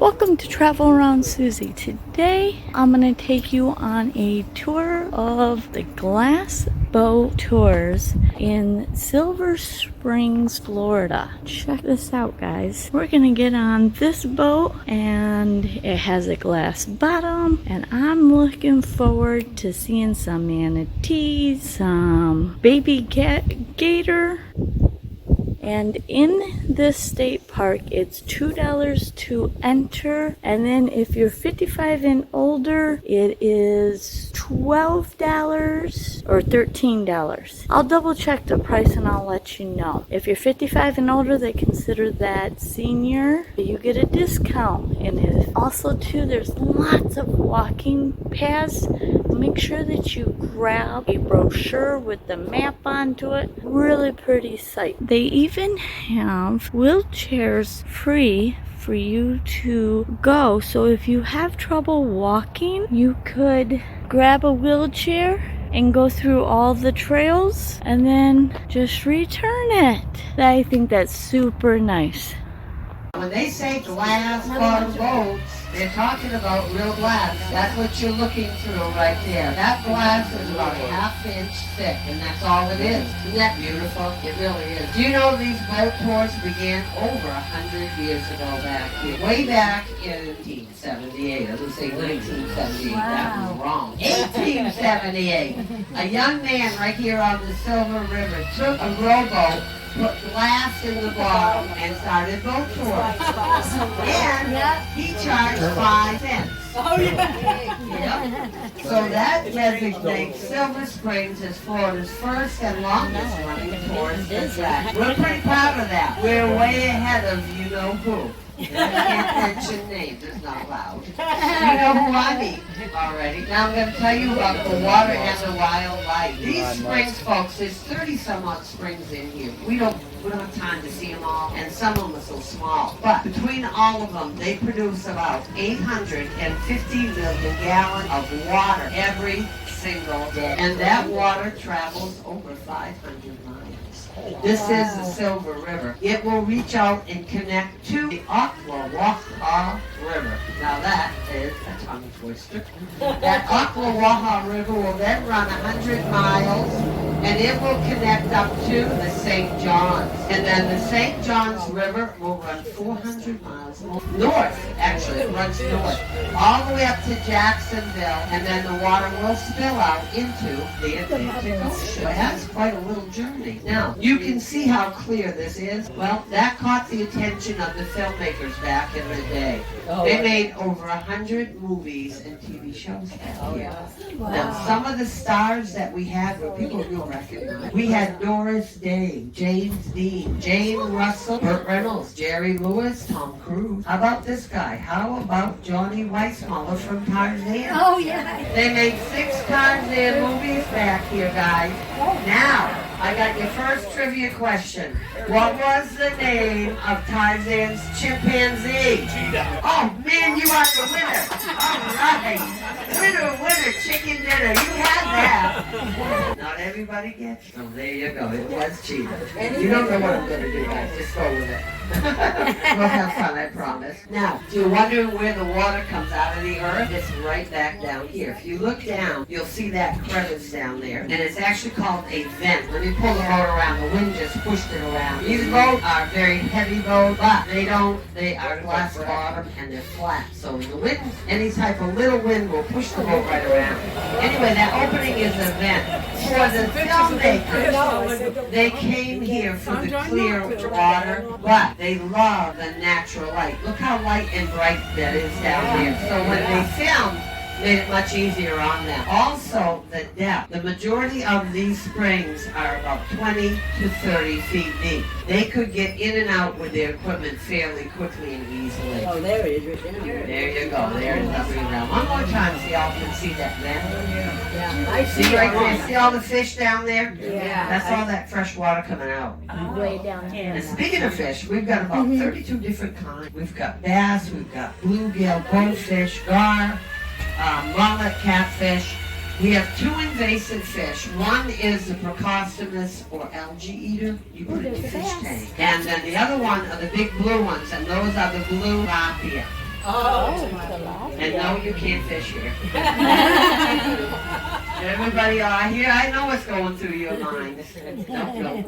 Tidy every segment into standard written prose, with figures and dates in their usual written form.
Welcome to Travel Around Suzy. Today I'm going to take you on a tour of the glass boat tours in Silver Springs, Florida. Check this out, guys. We're going to get on this boat and it has a glass bottom, and I'm looking forward to seeing some manatees, some baby gator. And in this state park, it's $2 to enter. And then if you're 55 and older, it is $12 or $13. I'll double check the price and I'll let you know. If you're 55 and older, they consider that senior. You get a discount. And also too, there's lots of walking paths. Make sure that you grab a brochure with the map onto it. Really pretty sight. They even have wheelchairs free for you to go. So if you have trouble walking, you could grab a wheelchair and go through all the trails and then just return it. I think that's super nice. When they say glass bottom boats, they're talking about real glass. That's what you're looking through right there. That glass is about a ½ inch thick, and that's all it is. Isn't that beautiful? It really is. Do you know these boat tours began over 100 years ago back here? Way back in 1878. I was going to say 1978. That was wrong. 1878. A young man right here on the Silver River took a rowboat, put glass in the bottom, and started boat tours. And he charged 5 cents. Oh, yeah. So that designates Silver Springs as Florida's first and longest running tourist attraction. We're pretty proud of that. We're way ahead of you know who. I can't mention names, it's not allowed. You know who I mean already. Now I'm going to tell you about the water and the wildlife. These springs, folks, there's 30 some odd springs in here. We don't have time to see them all, and some of them are so small. But between all of them, they produce about 850 million gallons of water every single day. And that water travels over 500 miles. This is the Silver River. It will reach out and connect to the Ocklawaha River. Now that is a tongue twister. That Ocklawaha River will then run 100 miles, and it will connect up to the St. John's. And then the St. John's River will run 400 miles north. Actually, it runs north, all the way up to Jacksonville, and then the water will spill out into the Atlantic Ocean. That's quite a little journey. Now, you can see how clear this is. Well, that caught the attention of the filmmakers back in the day. They made over 100 movies and TV shows out here. Now, some of the stars that we had were people you'll recognize. We had Doris Day, James Dean, Jane Russell, Burt Reynolds, Jerry Lewis, Tom Cruise. How about this guy? How about Johnny Weissmuller from Tarzan? Oh, yeah. They made 6 Tarzan movies back here, guys. Now, I got your first trivia question. What was the name of Tarzan's chimpanzee? Cheetah. Oh, man, you are the winner. All right. Winner, chicken dinner. You had that. Not everybody gets it. So there you go. It was Cheetah. You don't know what I'm going to do, guys. Just go with it. We'll have fun, I promise. Now, if you're wondering where the water comes out of the earth, it's right back down here. If you look down, you'll see that crevice down there. And it's actually called a vent. Let me pull the boat around. The wind just pushed it around. These boats are very heavy boats, but they are glass bottom and they're flat. So the wind, any type of little wind will push the boat right around. Anyway, that opening is a vent. For the filmmakers, they came here for the clear water, but they love the natural light. Look how light and bright that is down here. So when they filmed, made it much easier on them. Also, the depth. The majority of these springs are about 20 to 30 feet deep. They could get in and out with their equipment fairly quickly and easily. Oh, there it is, right down here. There you go. There's nothing around. One more time so y'all can see that vent. Yeah. I see right there. See all the fish down there? Yeah. That's all that fresh water coming out. Way down here. And speaking of fish, we've got about 32 different kinds. We've got bass, we've got bluegill, goldfish, gar, mullet, catfish. We have 2 invasive fish. One is the Procostinus or algae eater. You put it in your fish tank. And then the other one are the big blue ones, and those are the blue rapia. And no, you can't fish here. Everybody, I know what's going through your mind. No.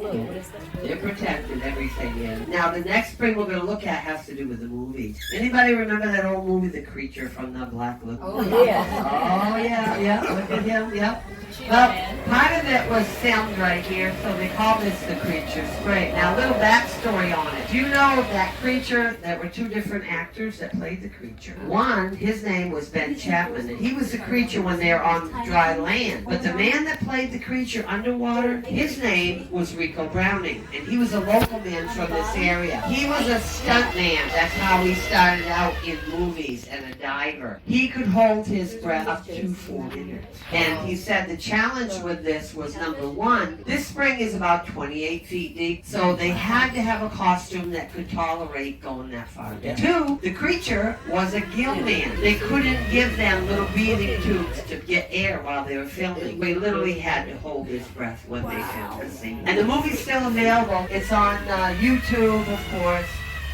They're protected, everything is. Now, the next spring we're going to look at has to do with the movies. Anybody remember that old movie, The Creature from the Black Lagoon? Oh, yeah. Oh, yeah, look at him, yeah. Well, part of it was filmed right here, so they call this The Creature Spring. Now, a little backstory on it. Do you know that Creature, there were two different actors that played the Creature? One, his name was Ben Chapman, and he was the Creature when they were on dry land. But the man that played the Creature underwater, his name was Rico Browning, and he was a local man from this area. He was a stunt man. That's how he started out in movies, and a diver. He could hold his breath up to 4 minutes. And he said the challenge with this was, number one, this spring is about 28 feet deep, so they had to have a costume that could tolerate going that far down. Two, the Creature was a gill man. They couldn't give them little breathing tubes to get air while they were filming. They literally had to hold his breath when they filmed the scene. And the movie's still available. It's on YouTube, of course.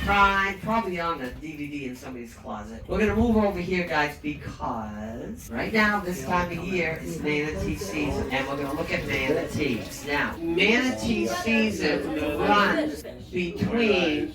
Prime, probably on a DVD in somebody's closet. We're gonna move over here, guys, because right now, this time of year, is manatee season, and we're gonna look at manatees. Now, manatee season runs between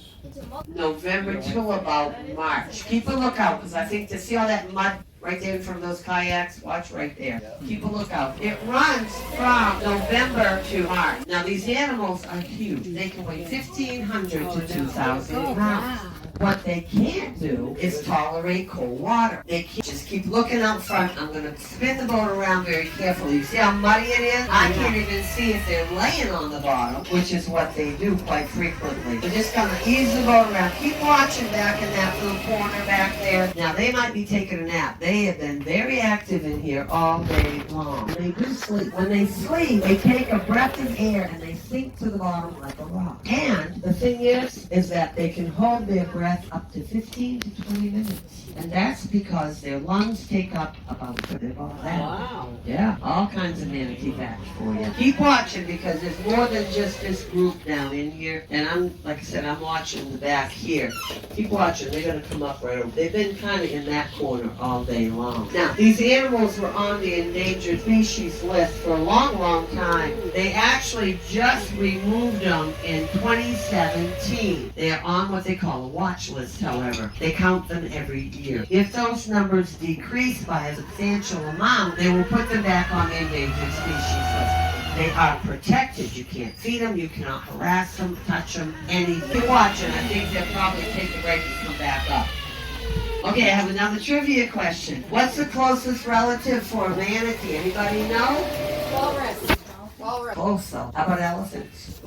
November till about March. Keep a lookout, because I think to see all that mud right there in front of those kayaks, watch right there. Keep a lookout. It runs from November to March. Now, these animals are huge. They can weigh 1,500 to 2,000 pounds. What they can't do is tolerate cold water. They can't. Just keep looking out front. I'm going to spin the boat around very carefully. You see how muddy it is? I can't even see if they're laying on the bottom, which is what they do quite frequently. So just kind of ease the boat around. Keep watching back in that little corner back there. Now, they might be taking a nap. They have been very active in here all day long. They do sleep. When they sleep, they take a breath of air and they sink to the bottom like a rock. And the thing is that they can hold their breath up to 15 to 20 minutes. And that's because their lungs take up about a third of all that. Wow. Yeah, all kinds of manatee facts for you. Keep watching, because there's more than just this group down in here. And like I said, I'm watching the back here. Keep watching. They're going to come up right over. They've been kind of in that corner all day long. Now, these animals were on the endangered species list for a long, long time. They actually just removed them in 2017. They are on what they call a watch list, however. They count them every year. If those numbers decrease by a substantial amount, they will put them back on the endangered species list. They are protected. You can't feed them, you cannot harass them, touch them, anything. Keep watching. I think they'll probably take a break and come back up. Okay, I have another trivia question. What's the closest relative for a manatee? Anybody know? Walrus. Close though. How about elephants?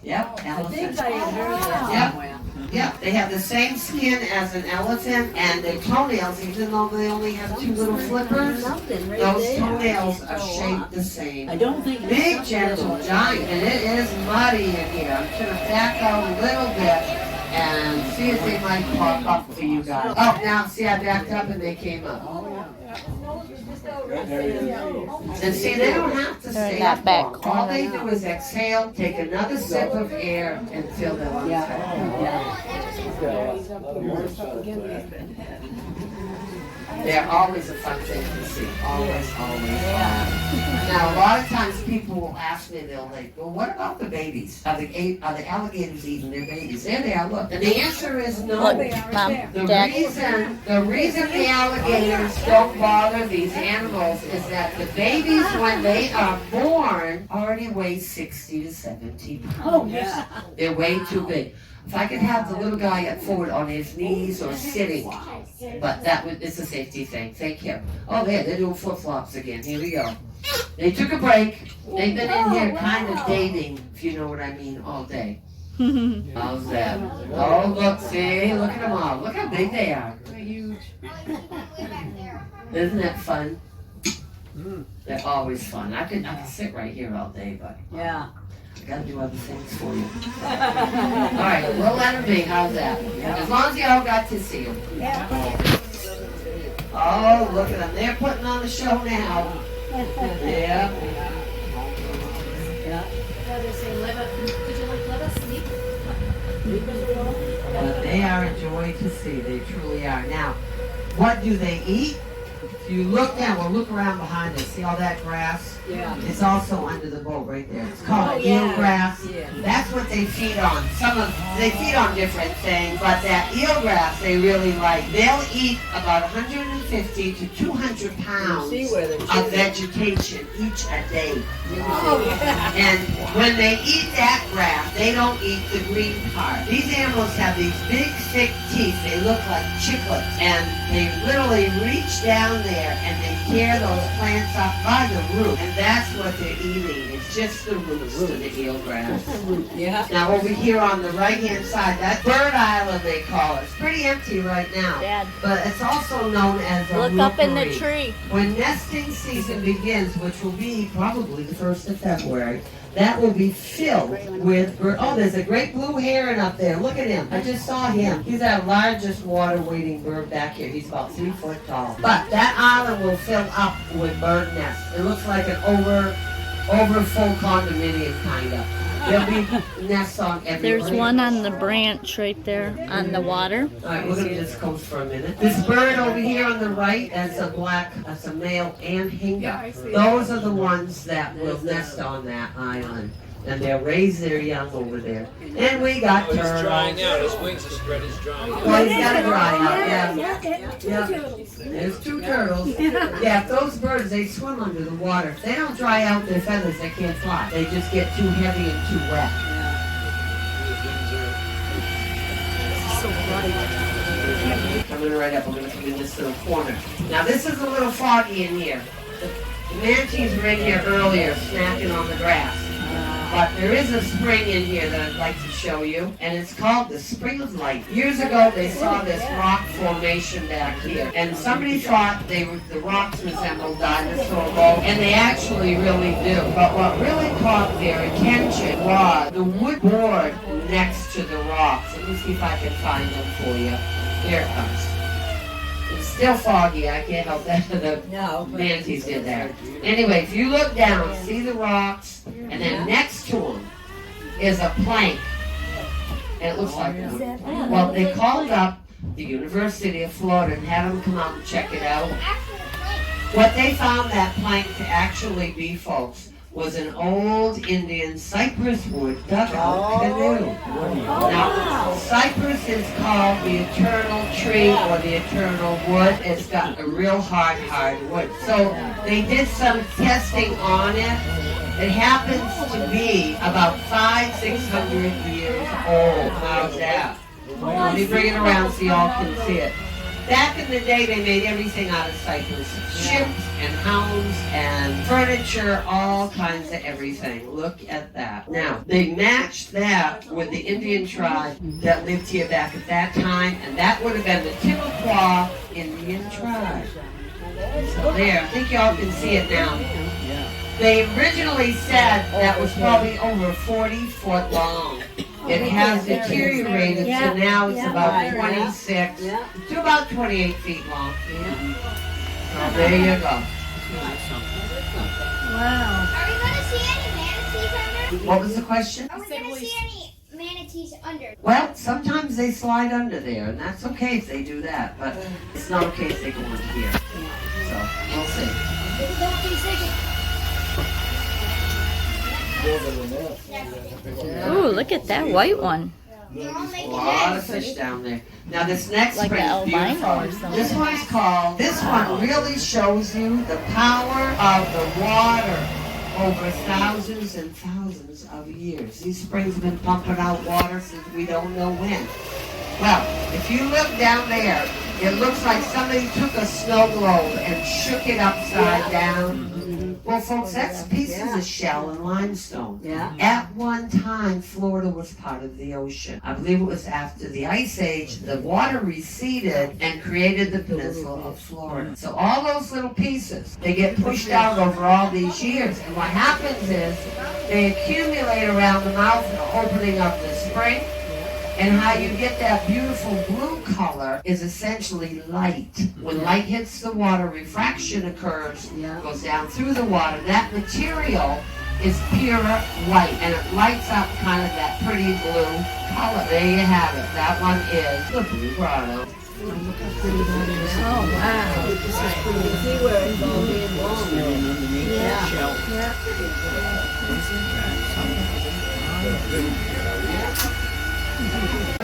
Yep, elephants. I heard that somewhere. Yep, they have the same skin as an elephant, and their toenails, even though they only have two little flippers, those toenails are shaped the same. I don't think Big, gentle, giant, and it is muddy in here. I'm going to back out a little bit and see if they might pop up for you guys. Oh, now, see, I backed up and they came up. And see, they don't have to stay up long. All they do is exhale, take another sip of air, and fill their lungs back. They're always a fun thing to see. Always fun. Now, a lot of times people will ask me, they'll like, well, what about the babies? Are the alligators eating their babies? There they are, look. And the answer is no. Look, Mom, The reason the alligators don't bother these animals is that the babies, when they are born, already weigh 60 to 70 pounds. Oh, yeah. They're way too big. If I could have the little guy up forward on his knees or sitting, but it's a safety thing. Thank you. Oh, they're doing flip-flops again. Here we go. They took a break. They've been in here kind of dating, if you know what I mean, all day. How's that? Oh, look, see? Look at them all. Look how big they are. They're huge. Isn't that fun? They're always fun. I could sit right here all day, but Yeah. I gotta do other things for you. All right, we'll let them be. How's that? As long as you all got to see them. Oh, look at them. They're putting on the show now. Yeah. Could you let us sleep? But they are a joy to see. They truly are. Now, what do they eat? If you look down, well, look around behind us. See all that grass? Yeah. It's also under the boat right there. It's called eel grass. Yeah. That's what they feed on. They feed on different things, but that eel grass they really like. They'll eat about 150 to 200 pounds of vegetation each a day. Oh, yeah. And when they eat that grass, they don't eat the green part. These animals have these big, thick teeth. They look like chiclets. And they literally reach down there and they tear those plants up by the root. And that's what they're eating. It's just the roots of the eel grass. Yeah. Now over here on the right-hand side, that bird island they call it. It's pretty empty right now. Dad, But it's also known as a look up in the rookery. tree. When nesting season begins, which will be probably the 1st of February, that will be filled with birds. Oh, there's a great blue heron up there. Look at him. I just saw him. He's our largest water-wading bird back here. He's about 3 foot tall. But that island will fill up with bird nests. It looks like an over full condominium kind of. There'll be nests on every There's one on the branch right there on the water. All right, we're gonna just coast for a minute. This bird over here on the right, that's a male anhinga. Those are the ones that will nest on that island. And they'll raise their young over there. And we got Oh, he's turtles. drying out. His wings are spread. He's drying out. Well, he's gotta dry out, yeah. There's 2 turtles. Yeah, if those birds, they swim under the water. If they don't dry out their feathers, they can't fly. They just get too heavy and too wet. Coming right up, we're gonna come in this little corner. Now this is a little foggy in here. The manatees were in here earlier, snacking on the grass. But there is a spring in here that I'd like to show you, and it's called the Spring of Light. Years ago, they saw this rock formation back here, and somebody thought the rocks resembled dinosaur bones, and they actually really do. But what really caught their attention was the wood board next to the rocks. Let me see if I can find them for you. Here it comes. It's still foggy. I can't help that. The manatees did that. Anyway, if you look down, see the rocks, and then next to them is a plank. And it looks like wood. Well, they called up the University of Florida and had them come out and check it out. What they found that plank to actually be, folks, was an old Indian cypress wood dugout canoe. Now, cypress is called the eternal tree or the eternal wood. It's got a real hard wood. So they did some testing on it. It happens to be about 500-600 years old. How's that? Let me bring it around so y'all can see it. Back in the day, they made everything out of cypress. Ships and hounds and furniture, all kinds of everything. Look at that. Now, they matched that with the Indian tribe that lived here back at that time, and that would have been the Timucua Indian tribe. So there, I think y'all can see it now. They originally said that was probably over 40 foot long. It has deteriorated, so now it's about 26 to about 28 feet long. So there you go. Wow. Are we going to see any manatees under? What was the question? Are we going to see any manatees under? Well, sometimes they slide under there, and that's okay if they do that, but it's not okay if they go under here. So, we'll see. Ooh, look at that white one. They're all A making lot of eggs. fish down there. Now this next Like spring an is albino or beautiful. something. This one really shows you the power of the water over thousands and thousands of years. These springs have been pumping out water since we don't know when. Well, if you look down there, it looks like somebody took a snow globe and shook it upside down. Well, folks, that's pieces of shell and limestone. At one time, Florida was part of the ocean. I believe it was after the Ice Age, the water receded and created the peninsula of Florida. So all those little pieces, they get pushed out over all these years. And what happens is they accumulate around the mouth and the opening of the spring. And how you get that beautiful blue color is essentially light. When light hits the water, refraction occurs, goes down through the water. That material is pure white, and it lights up kind of that pretty blue color. There you have it. That one is the blue grotto. Oh, wow. This is pretty. You see where it's all being blown.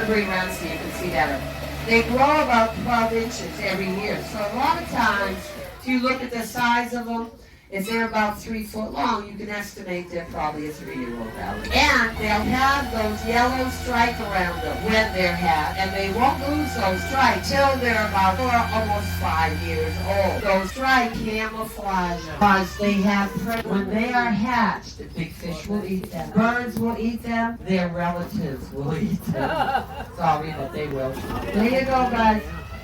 Bring around so you can see better. They grow about 12 inches every year. So a lot of times, if you look at the size of them, if they're about 3 foot long, you can estimate they're probably a 3-year-old alligator. And they'll have those yellow stripes around them when they're hatched, and they won't lose those stripes till they're about almost 5 years old. Those stripes camouflage them because they have when they are hatched, the big fish will eat them, birds will eat them, their relatives will eat them. Sorry, but they will. There you go, guys.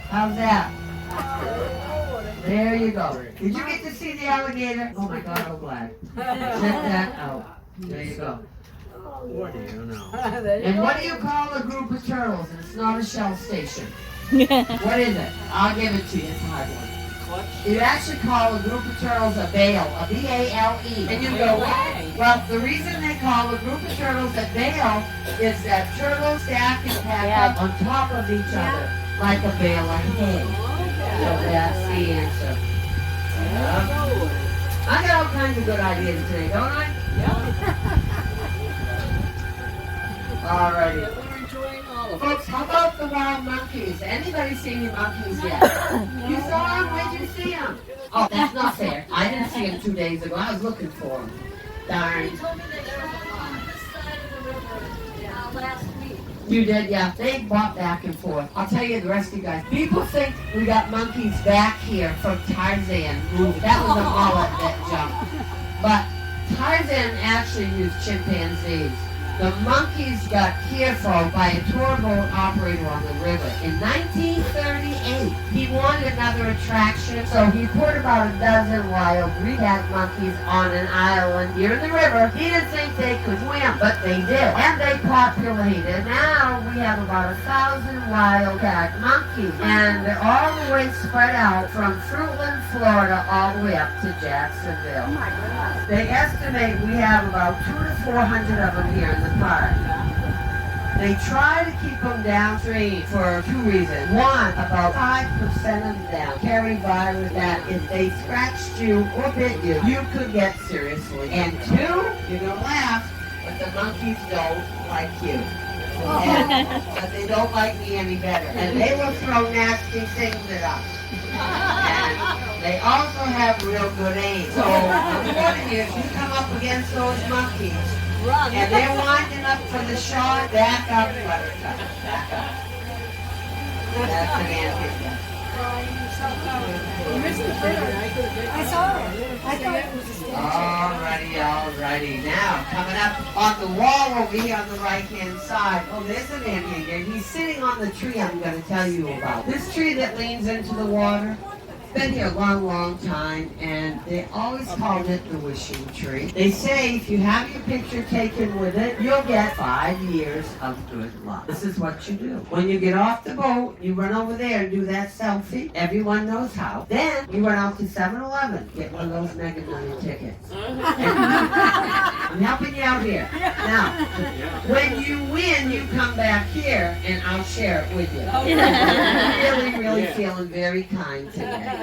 How's that? There you go. Did you get to see the alligator? Oh my God, I'm glad. Check that out. There you go. What do you know? And what do you call a group of turtles? And it's not a shell station. What is it? I'll give it to you. It's a hard one. You actually call a group of turtles a bale, a B-A-L-E. And you go, what? Well, the reason they call a group of turtles a bale is that turtles stack and pack up on top of each other like a bale of hay. So that's the answer. I got all kinds of good ideas today, don't I? Alrighty. We're enjoying all of it. Folks, how about the wild monkeys? Anybody seen any monkeys yet? You saw them? Where'd you see them? Oh, that's not fair. I didn't see them 2 days ago. I was looking for them. Darn. You told me that they were on this side of the river last week. You did, yeah. They walk back and forth. I'll tell you the rest of you guys. People think we got monkeys back here from Tarzan movie. That was a mullet that jumped. But Tarzan actually used chimpanzees. The monkeys got cared for by a tour boat operator on the river. In 1938, he wanted another attraction, so he put about a dozen wild cat monkeys on an island here in the river. He didn't think they could swim, but they did. And they populated. Now we have about 1,000 wild cat monkeys. And they're all the way spread out from Fruitland, Florida, all the way up to Jacksonville. Oh my God. They estimate we have about 200 to 400 of them here in the park. They try to keep them downstream for 2 reasons. One, about 5% of them carry virus that if they scratched you or bit you, you could get seriously. And 2, you're going to laugh, but the monkeys don't like you. But they don't like me any better. And they will throw nasty things at us. And they also have real good aim. So I'm warning you, if you come up against those monkeys, Run. and they're winding up for the shot, back up, buttercup. Back up. That's an answer. I saw it. I thought it was a statue. Alrighty. Now, coming up on the wall over here on the right-hand side. Oh, there's an alligator. He's sitting on the tree I'm going to tell you about. This tree that leans into the water. Been here a long, long time, and they always called it the wishing tree. They say if you have your picture taken with it, you'll get 5 years of good luck. This is what you do. When you get off the boat, you run over there and do that selfie. Everyone knows how. Then you run out to 7-Eleven, get one of those Mega Million tickets. I'm helping you out here. Now, when you win, you come back here, and I'll share it with you. I'm really feeling very kind today.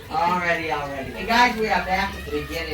Alrighty. Hey guys, we are back at the beginning.